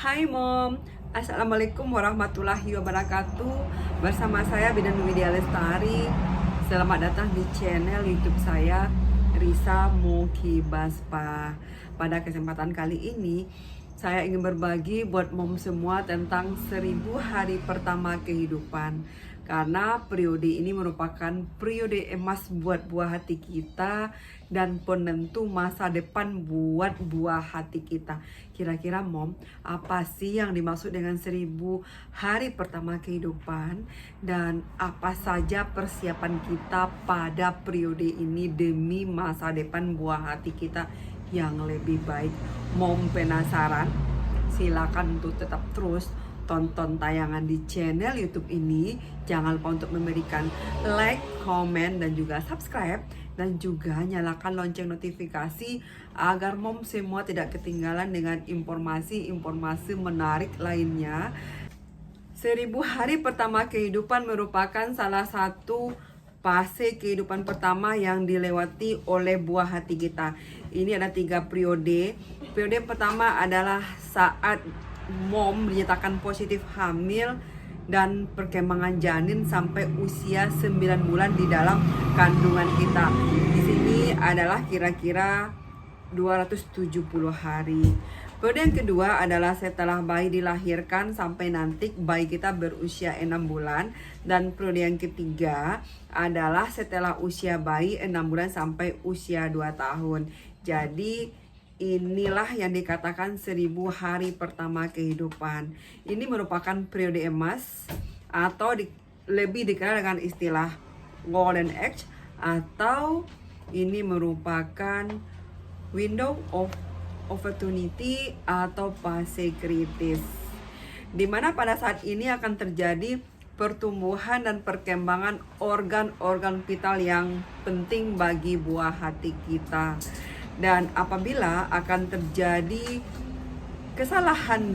Hai Mom, Assalamualaikum warahmatullahi wabarakatuh. Bersama saya Bidan Widya Lestari. Selamat datang di channel YouTube saya, Risa Mukibaspa. Pada kesempatan kali ini saya ingin berbagi buat mom semua tentang 1000 hari pertama kehidupan. Karena periode ini merupakan periode emas buat buah hati kita dan penentu masa depan buat buah hati kita. Kira-kira mom, apa sih yang dimaksud dengan 1000 hari pertama kehidupan? Dan apa saja persiapan kita pada periode ini demi masa depan buah hati kita yang lebih baik? Mom penasaran? Silakan untuk tetap terus tonton tayangan di channel YouTube ini. Jangan lupa untuk memberikan like, komen, dan juga subscribe. Dan juga nyalakan lonceng notifikasi agar mom semua tidak ketinggalan dengan informasi-informasi menarik lainnya. 1000 hari pertama kehidupan merupakan salah satu fase kehidupan pertama yang dilewati oleh buah hati kita. Ini ada 3 periode. Periode pertama adalah saat mom dinyatakan positif hamil dan perkembangan janin sampai usia 9 bulan di dalam kandungan kita. Di sini adalah kira-kira 270 hari. Periode yang kedua adalah setelah bayi dilahirkan sampai nanti bayi kita berusia 6 bulan. Dan periode yang ketiga adalah setelah usia bayi 6 bulan sampai usia 2 tahun. Jadi inilah yang dikatakan 1000 hari pertama kehidupan. Ini merupakan periode emas atau lebih dikenal dengan istilah golden age, atau ini merupakan window of opportunity atau fase kritis, dimana pada saat ini akan terjadi pertumbuhan dan perkembangan organ-organ vital yang penting bagi buah hati kita. Dan apabila akan terjadi kesalahan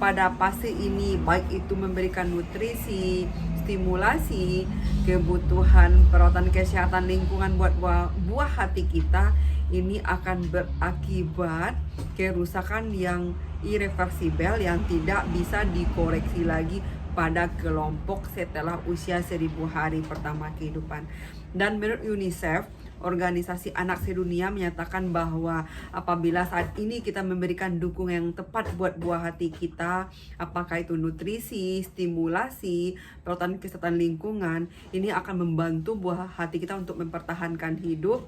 pada fase ini, baik itu memberikan nutrisi, stimulasi, kebutuhan perawatan kesehatan lingkungan buat buah hati kita, ini akan berakibat kerusakan yang irreversibel yang tidak bisa dikoreksi lagi pada kelompok setelah usia 1000 hari pertama kehidupan. Dan menurut UNICEF, Organisasi Anak Sedunia, menyatakan bahwa apabila saat ini kita memberikan dukungan yang tepat buat buah hati kita, apakah itu nutrisi, stimulasi, perawatan kesehatan lingkungan, ini akan membantu buah hati kita untuk mempertahankan hidup,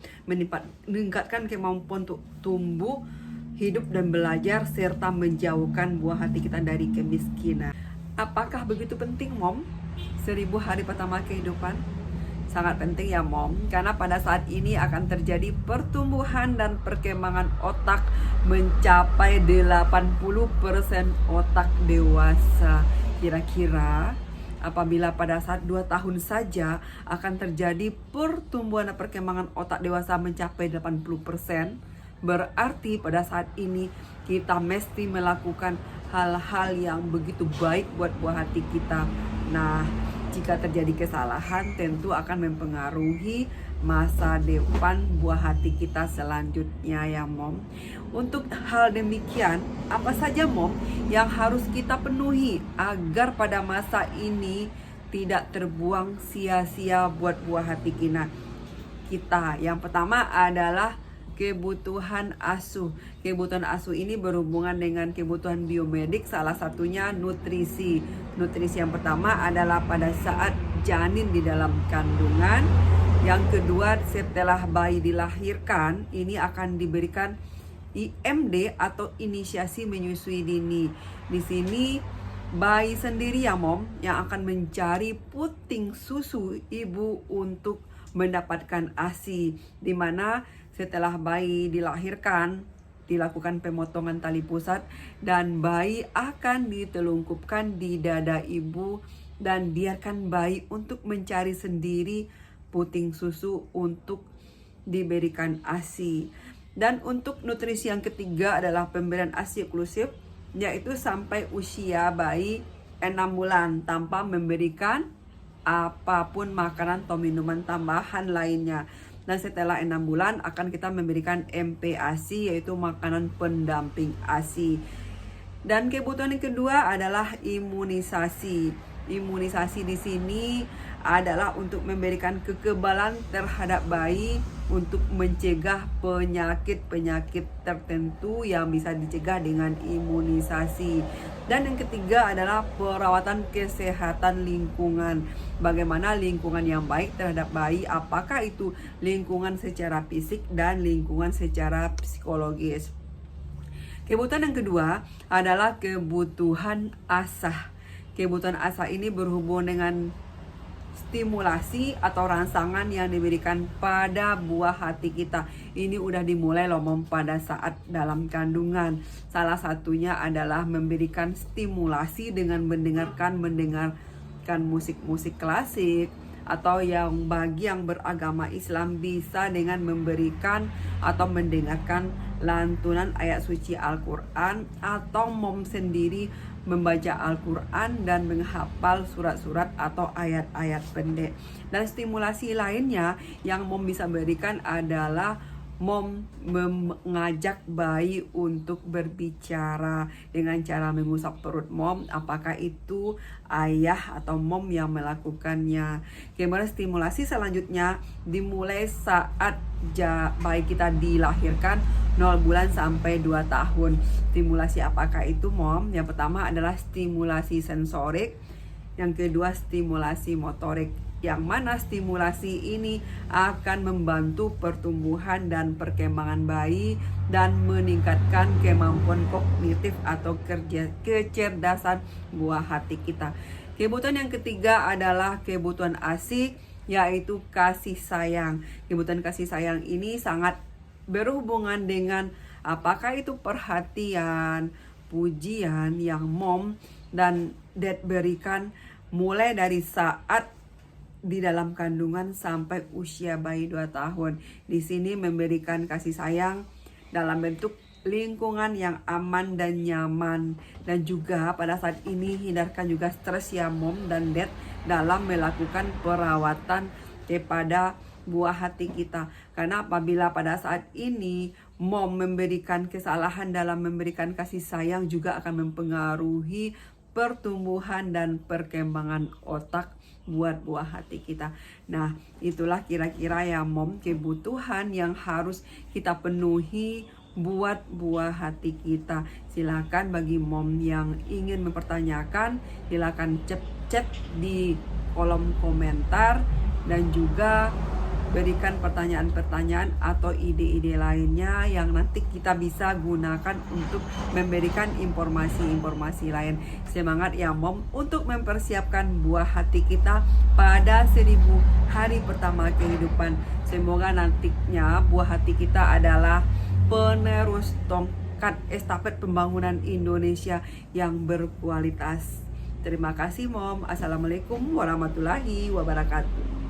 meningkatkan kemampuan untuk tumbuh, hidup dan belajar, serta menjauhkan buah hati kita dari kemiskinan. Apakah begitu penting mom 1000 hari pertama kehidupan? Sangat penting ya mom, karena pada saat ini akan terjadi pertumbuhan dan perkembangan otak mencapai 80% otak dewasa. Kira-kira apabila pada saat 2 tahun saja akan terjadi pertumbuhan dan perkembangan otak dewasa mencapai 80%, berarti pada saat ini kita mesti melakukan hal-hal yang begitu baik buat buah hati kita. Nah, jika terjadi kesalahan tentu akan mempengaruhi masa depan buah hati kita selanjutnya ya mom. Untuk hal demikian, apa saja mom yang harus kita penuhi agar pada masa ini tidak terbuang sia-sia buat buah hati kita? Yang pertama adalah kebutuhan asuh. Kebutuhan asuh ini berhubungan dengan kebutuhan biomedik, salah satunya nutrisi. Nutrisi yang pertama adalah pada saat janin di dalam kandungan. Yang kedua, setelah bayi dilahirkan, ini akan diberikan IMD atau inisiasi menyusui dini. Di sini bayi sendiri ya mom yang akan mencari puting susu ibu untuk mendapatkan ASI, di mana setelah bayi dilahirkan dilakukan pemotongan tali pusat dan bayi akan ditelungkupkan di dada ibu dan biarkan bayi untuk mencari sendiri puting susu untuk diberikan ASI. Dan untuk nutrisi yang ketiga adalah pemberian ASI eksklusif, yaitu sampai usia bayi 6 bulan tanpa memberikan apapun makanan atau minuman tambahan lainnya. Dan setelah 6 bulan akan kita memberikan MPASI, yaitu makanan pendamping ASI. Dan kebutuhan yang kedua adalah imunisasi. Imunisasi di sini adalah untuk memberikan kekebalan terhadap bayi untuk mencegah penyakit-penyakit tertentu yang bisa dicegah dengan imunisasi. Dan yang ketiga adalah perawatan kesehatan lingkungan. Bagaimana lingkungan yang baik terhadap bayi, apakah itu lingkungan secara fisik dan lingkungan secara psikologis. Kebutuhan yang kedua adalah kebutuhan asah. Kebutuhan asah ini berhubungan dengan stimulasi atau rangsangan yang diberikan pada buah hati kita. Ini udah dimulai loh Mom pada saat dalam kandungan. Salah satunya adalah memberikan stimulasi dengan mendengarkan musik-musik klasik, atau yang bagi yang beragama Islam bisa dengan memberikan atau mendengarkan lantunan ayat suci Al-Quran, atau Mom sendiri membaca Al-Quran dan menghafal surat-surat atau ayat-ayat pendek. Dan stimulasi lainnya yang Mom bisa berikan adalah Mom mengajak bayi untuk berbicara dengan cara mengusap perut Mom, apakah itu ayah atau Mom yang melakukannya. Kemudian stimulasi selanjutnya dimulai saat bayi kita dilahirkan 0 bulan sampai 2 tahun. Stimulasi apakah itu Mom? Yang pertama adalah stimulasi sensorik, yang kedua stimulasi motorik. Yang mana stimulasi ini akan membantu pertumbuhan dan perkembangan bayi dan meningkatkan kemampuan kognitif atau kecerdasan buah hati kita. Kebutuhan yang ketiga adalah kebutuhan asik, yaitu kasih sayang. Kebutuhan kasih sayang ini sangat berhubungan dengan apakah itu perhatian, pujian yang Mom dan Dad berikan mulai dari saat di dalam kandungan sampai usia bayi 2 tahun. Di sini memberikan kasih sayang dalam bentuk lingkungan yang aman dan nyaman. Dan juga pada saat ini hindarkan juga stres ya Mom dan Dad dalam melakukan perawatan kepada buah hati kita. Karena apabila pada saat ini Mom memberikan kesalahan dalam memberikan kasih sayang, juga akan mempengaruhi pertumbuhan dan perkembangan otak buat buah hati kita. Nah, itulah kira-kira ya Mom kebutuhan yang harus kita penuhi buat buah hati kita. Silakan bagi Mom yang ingin mempertanyakan, silakan chat di kolom komentar, dan juga berikan pertanyaan-pertanyaan atau ide-ide lainnya yang nanti kita bisa gunakan untuk memberikan informasi-informasi lain. Semangat ya Mom untuk mempersiapkan buah hati kita pada 1000 hari pertama kehidupan. Semoga nantinya buah hati kita adalah penerus tongkat estafet pembangunan Indonesia yang berkualitas. Terima kasih Mom. Assalamualaikum warahmatullahi wabarakatuh.